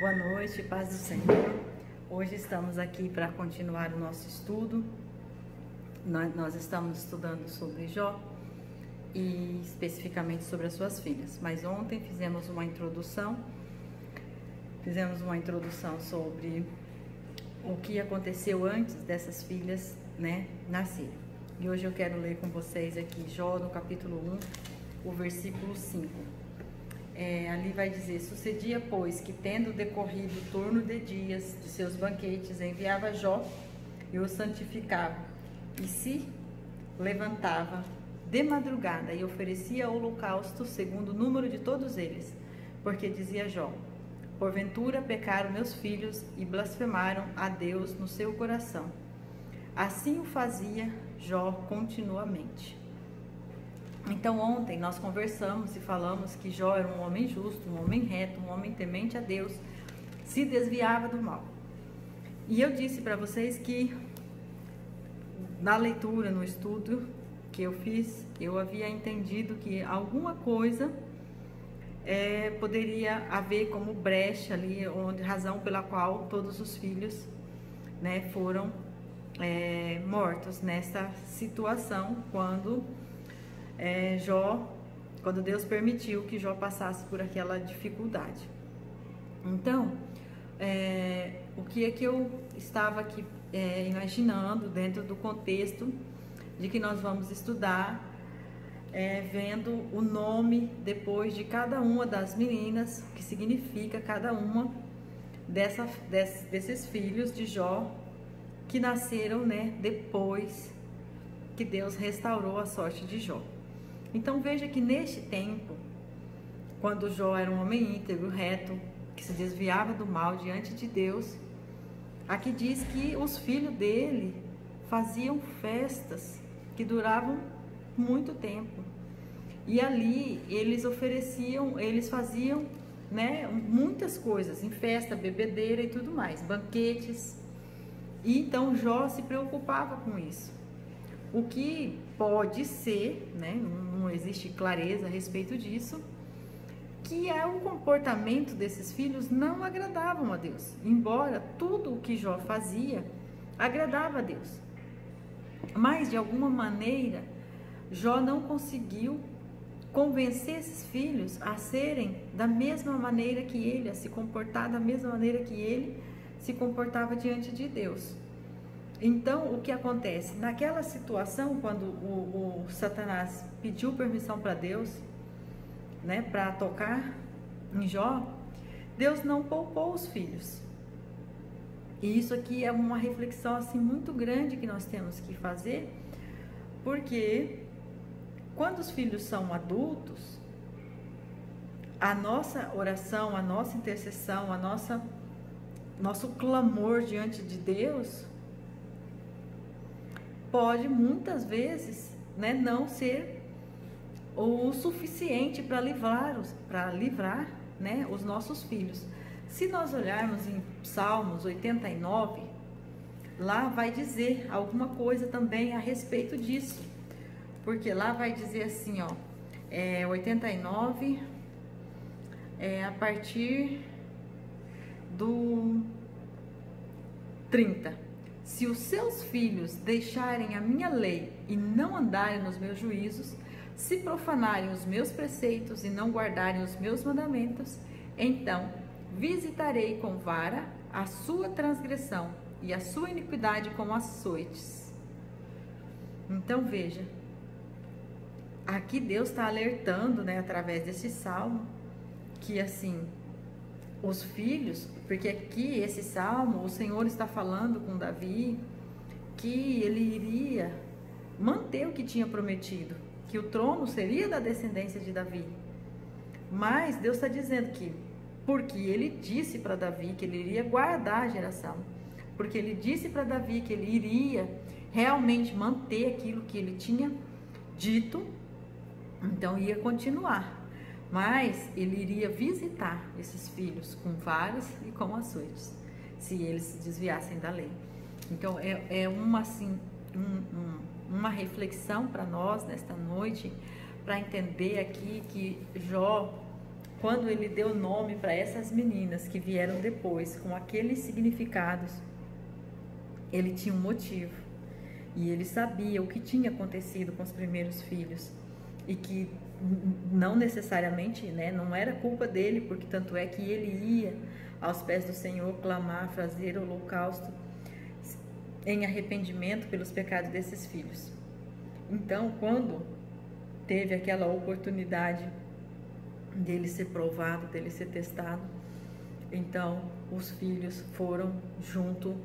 Boa noite, paz do Senhor. Hoje estamos aqui para continuar o nosso estudo. Nós estamos estudando sobre Jó e especificamente sobre as suas filhas. Mas ontem fizemos uma introdução sobre o que aconteceu antes dessas filhas, nascerem. E hoje eu quero ler com vocês aqui Jó no capítulo 1, o versículo 5. Ali vai dizer: sucedia, pois, que tendo decorrido o turno de dias de seus banquetes, enviava Jó e o santificava, e se levantava de madrugada e oferecia holocausto segundo o número de todos eles, porque dizia Jó: porventura pecaram meus filhos e blasfemaram a Deus no seu coração. Assim o fazia Jó continuamente. Então ontem nós conversamos e falamos que Jó era um homem justo, um homem reto, um homem temente a Deus, se desviava do mal. E eu disse para vocês que na leitura, no estudo que eu fiz, eu havia entendido que alguma coisa poderia haver como brecha ali, razão pela qual todos os filhos foram mortos nessa situação, quando Deus permitiu que Jó passasse por aquela dificuldade. Então, o que é que eu estava aqui imaginando dentro do contexto de que nós vamos estudar, vendo o nome depois de cada uma das meninas, o que significa cada uma desses filhos de Jó que nasceram depois que Deus restaurou a sorte de Jó. Então veja que neste tempo, quando Jó era um homem íntegro, reto, que se desviava do mal diante de Deus, aqui diz que os filhos dele faziam festas que duravam muito tempo. E ali eles faziam muitas coisas, em festa, bebedeira e tudo mais, banquetes. E então Jó se preocupava com isso. O que pode ser, não existe clareza a respeito disso, que o comportamento desses filhos não agradavam a Deus, embora tudo o que Jó fazia agradava a Deus. Mas de alguma maneira Jó não conseguiu convencer esses filhos a serem da mesma maneira que ele, a se comportar da mesma maneira que ele se comportava diante de Deus. Então, o que acontece? Naquela situação, quando o Satanás pediu permissão para Deus, para tocar em Jó, Deus não poupou os filhos. E isso aqui é uma reflexão assim muito grande que nós temos que fazer, porque quando os filhos são adultos, a nossa oração, a nossa intercessão, nosso clamor diante de Deus pode muitas vezes não ser o suficiente para livrar os nossos filhos. Se nós olharmos em Salmos 89, lá vai dizer alguma coisa também a respeito disso, porque lá vai dizer assim, 89, a partir do 30. Se os seus filhos deixarem a minha lei e não andarem nos meus juízos, se profanarem os meus preceitos e não guardarem os meus mandamentos, então visitarei com vara a sua transgressão e a sua iniquidade com açoites. Então veja, aqui Deus está alertando, através desse salmo, que assim, os filhos, porque aqui esse salmo, o Senhor está falando com Davi que ele iria manter o que tinha prometido, que o trono seria da descendência de Davi. Mas Deus está dizendo que, porque ele disse para Davi que ele iria guardar a geração, porque ele disse para Davi que ele iria realmente manter aquilo que ele tinha dito, então ia continuar. Mas ele iria visitar esses filhos com varas e com açoites, se eles se desviassem da lei. Então uma reflexão para nós nesta noite, para entender aqui que Jó quando ele deu nome para essas meninas que vieram depois, com aqueles significados, ele tinha um motivo. E ele sabia o que tinha acontecido com os primeiros filhos. E que não necessariamente, né, não era culpa dele, porque tanto é que ele ia aos pés do Senhor clamar, fazer holocausto em arrependimento pelos pecados desses filhos. Então, quando teve aquela oportunidade dele ser provado, dele ser testado, então os filhos foram junto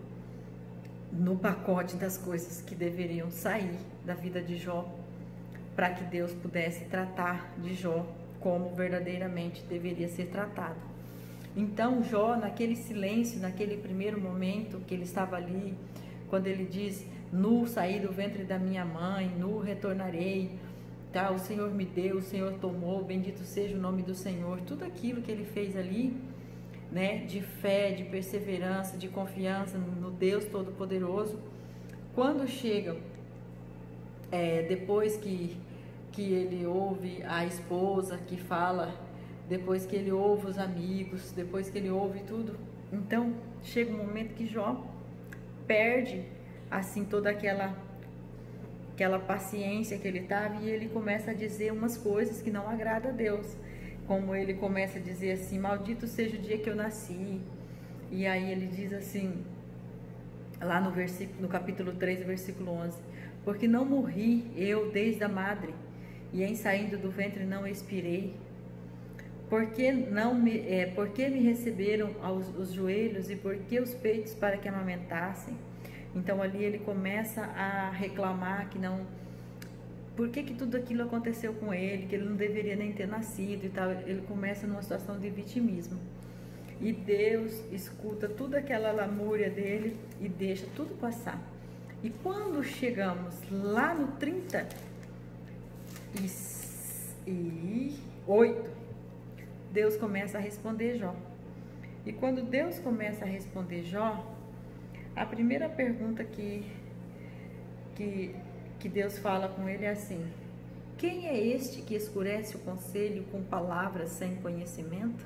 no pacote das coisas que deveriam sair da vida de Jó, para que Deus pudesse tratar de Jó como verdadeiramente deveria ser tratado. Então Jó, naquele silêncio, naquele primeiro momento que ele estava ali, quando ele diz: nu saí do ventre da minha mãe, nu retornarei, tá? O Senhor me deu, o Senhor tomou, bendito seja o nome do Senhor. Tudo aquilo que ele fez ali, né, de fé, de perseverança, de confiança no Deus Todo-Poderoso, quando chega depois que ele ouve a esposa que fala, depois que ele ouve os amigos, depois que ele ouve tudo, então chega um momento que Jó perde assim toda aquela paciência que ele estava, e ele começa a dizer umas coisas que não agrada a Deus, como ele começa a dizer assim: maldito seja o dia que eu nasci. E aí ele diz assim, lá no capítulo 3, versículo 11: porque não morri eu desde a madre, e em saindo do ventre não expirei. Porque me receberam os joelhos, e porque os peitos para que amamentassem. Então ali ele começa a reclamar que não, por que tudo aquilo aconteceu com ele, que ele não deveria nem ter nascido e tal. Ele começa numa situação de vitimismo, e Deus escuta toda aquela lamúria dele e deixa tudo passar. E quando chegamos lá no 38, Deus começa a responder Jó. E quando Deus começa a responder Jó, a primeira pergunta que Deus fala com ele é assim: quem é este que escurece o conselho com palavras sem conhecimento?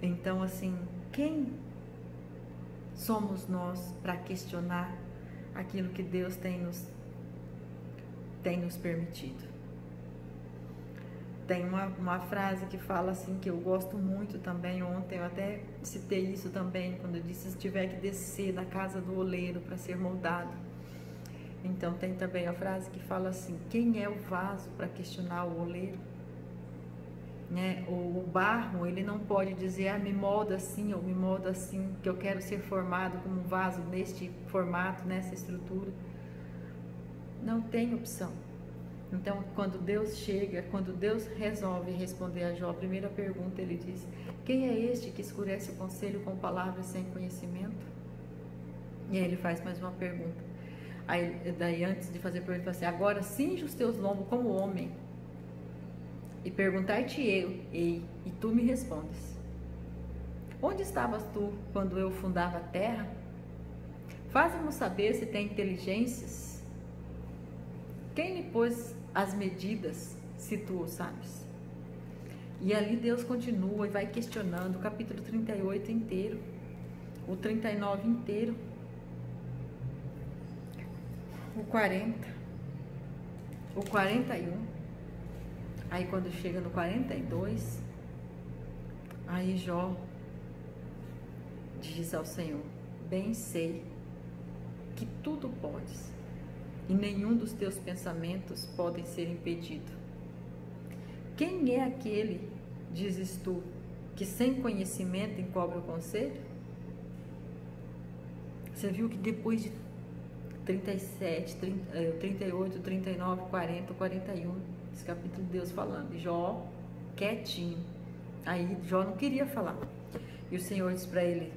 Então, assim, quem somos nós para questionar aquilo que Deus tem nos permitido? Tem uma frase que fala assim, que eu gosto muito também. Ontem eu até citei isso também, quando eu disse: se tiver que descer da casa do oleiro para ser moldado. Então tem também a frase que fala assim: quem é o vaso para questionar o oleiro? Né? O barro, ele não pode dizer: me molda assim ou me molda assim, que eu quero ser formado como um vaso neste formato, nessa estrutura. Não tem opção. Então, quando Deus chega, quando Deus resolve responder a Jó, a primeira pergunta ele diz: quem é este que escurece o conselho com palavras sem conhecimento? E aí ele faz mais uma pergunta. Daí antes de fazer a pergunta, ele fala assim: agora cinge os teus lombos como homem, e perguntar-te-ei, e tu me respondes: onde estavas tu quando eu fundava a terra? Faz-nos saber se tem inteligências. Quem lhe pôs as medidas, se tu o sabes? E ali Deus continua e vai questionando o capítulo 38 inteiro, o 39 inteiro, o 40, o 41. Aí quando chega no 42, aí Jó diz ao Senhor: bem sei que tudo podes, e nenhum dos teus pensamentos podem ser impedido. Quem é aquele, dizes tu, que sem conhecimento encobre o conselho? Você viu que depois de 37, 38, 39, 40, 41, esse capítulo de Deus falando, Jó quietinho. Aí Jó não queria falar. E o Senhor disse para ele: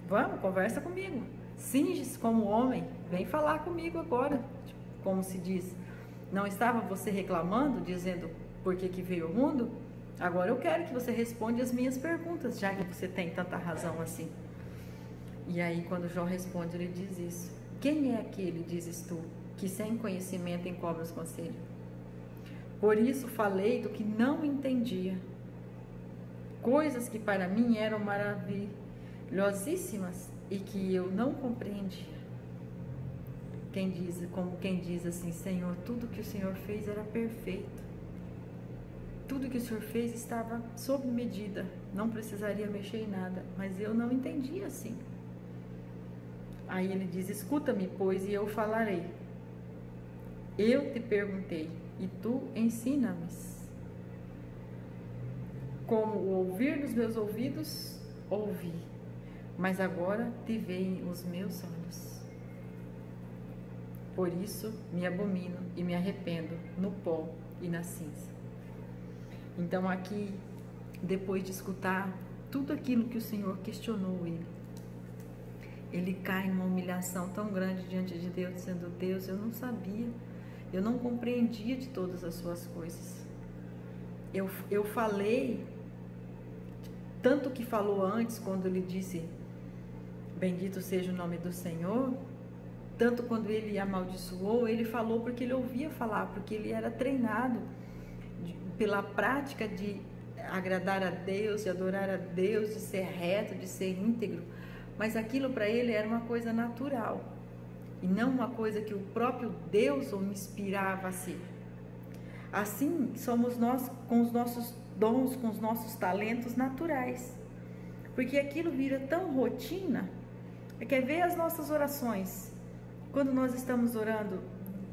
vamos, conversa comigo, cinge-se como homem, vem falar comigo agora. Como se diz: não estava você reclamando, dizendo por que veio o mundo? Agora eu quero que você responda as minhas perguntas, já que você tem tanta razão assim. E aí quando Jó responde, ele diz isso: quem é aquele, dizes tu, que sem conhecimento encobre os conselhos? Por isso falei do que não entendia, coisas que para mim eram maravilhosíssimas e que eu não compreendia. Como quem diz assim: Senhor, tudo que o Senhor fez era perfeito. Tudo que o Senhor fez estava sob medida, não precisaria mexer em nada, mas eu não entendia assim. Aí ele diz: escuta-me, pois, e eu falarei. Eu te perguntei, e tu ensina-me. Como o ouvir nos meus ouvidos, ouvi, mas agora te veem os meus olhos. Por isso me abomino e me arrependo no pó e na cinza. Então aqui, depois de escutar tudo aquilo que o Senhor questionou ele cai numa humilhação tão grande diante de Deus, dizendo: Deus, eu não sabia, eu não compreendia de todas as suas coisas. Eu falei, tanto que falou antes, quando ele disse: bendito seja o nome do Senhor, tanto quando ele amaldiçoou, ele falou porque ele ouvia falar, porque ele era treinado pela prática de agradar a Deus, de adorar a Deus, de ser reto, de ser íntegro. Mas aquilo para ele era uma coisa natural e não uma coisa que o próprio Deus o inspirava a ser. Assim somos nós com os nossos dons, com os nossos talentos naturais, porque aquilo vira tão rotina. Quer ver as nossas orações? Quando nós estamos orando,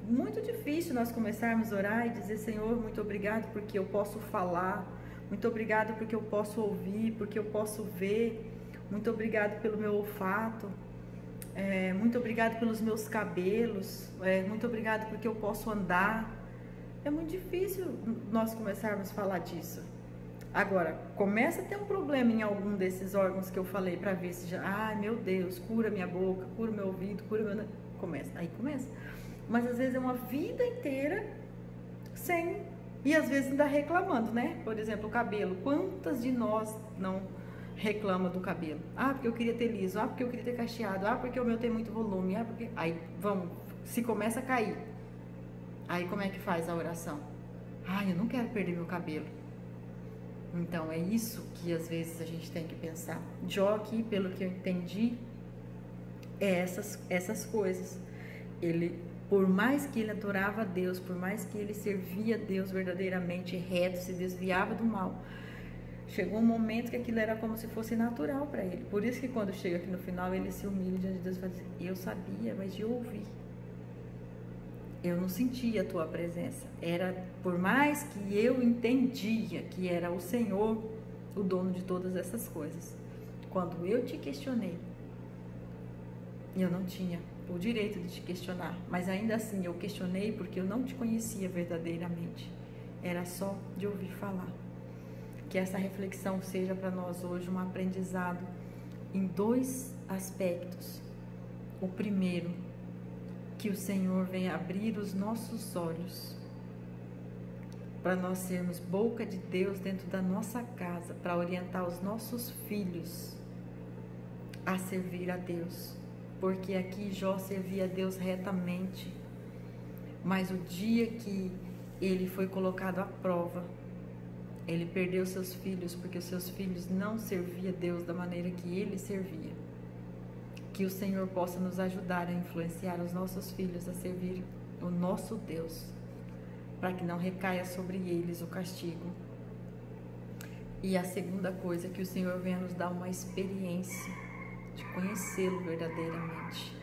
muito difícil nós começarmos a orar e dizer: Senhor, muito obrigado porque eu posso falar, muito obrigado porque eu posso ouvir, porque eu posso ver, muito obrigado pelo meu olfato, muito obrigado pelos meus cabelos, muito obrigado porque eu posso andar. É muito difícil nós começarmos a falar disso. Agora, começa a ter um problema em algum desses órgãos que eu falei, para ver se já, ai meu Deus, cura minha boca, cura meu ouvido, cura meu... Aí começa. Mas às vezes é uma vida inteira sem, e às vezes ainda reclamando, né? Por exemplo, o cabelo. Quantas de nós não reclamam do cabelo? Ah, porque eu queria ter liso, ah, porque eu queria ter cacheado, ah, porque o meu tem muito volume, ah, porque... Aí, vamos, se começa a cair. Aí como é que faz a oração? Ah, eu não quero perder meu cabelo. Então é isso que às vezes a gente tem que pensar. Jó aqui, pelo que eu entendi, essas coisas. Ele, por mais que ele adorava a Deus, por mais que ele servia a Deus verdadeiramente reto, se desviava do mal, chegou um momento que aquilo era como se fosse natural para ele. Por isso que quando chega aqui no final, ele se humilha diante de Deus e fala assim: eu sabia, mas eu ouvi. Eu não sentia a tua presença. Era, por mais que eu entendia que era o Senhor o dono de todas essas coisas, quando eu te questionei, eu não tinha o direito de te questionar, mas ainda assim eu questionei porque eu não te conhecia verdadeiramente. Era só de ouvir falar. Que essa reflexão seja para nós hoje um aprendizado em dois aspectos. O primeiro, que o Senhor venha abrir os nossos olhos para nós sermos boca de Deus dentro da nossa casa, para orientar os nossos filhos a servir a Deus. Porque aqui Jó servia a Deus retamente, mas o dia que ele foi colocado à prova, ele perdeu seus filhos, porque os seus filhos não serviam a Deus da maneira que ele servia. Que o Senhor possa nos ajudar a influenciar os nossos filhos a servir o nosso Deus, para que não recaia sobre eles o castigo. E a segunda coisa, que o Senhor venha nos dar uma experiência de conhecê-lo verdadeiramente.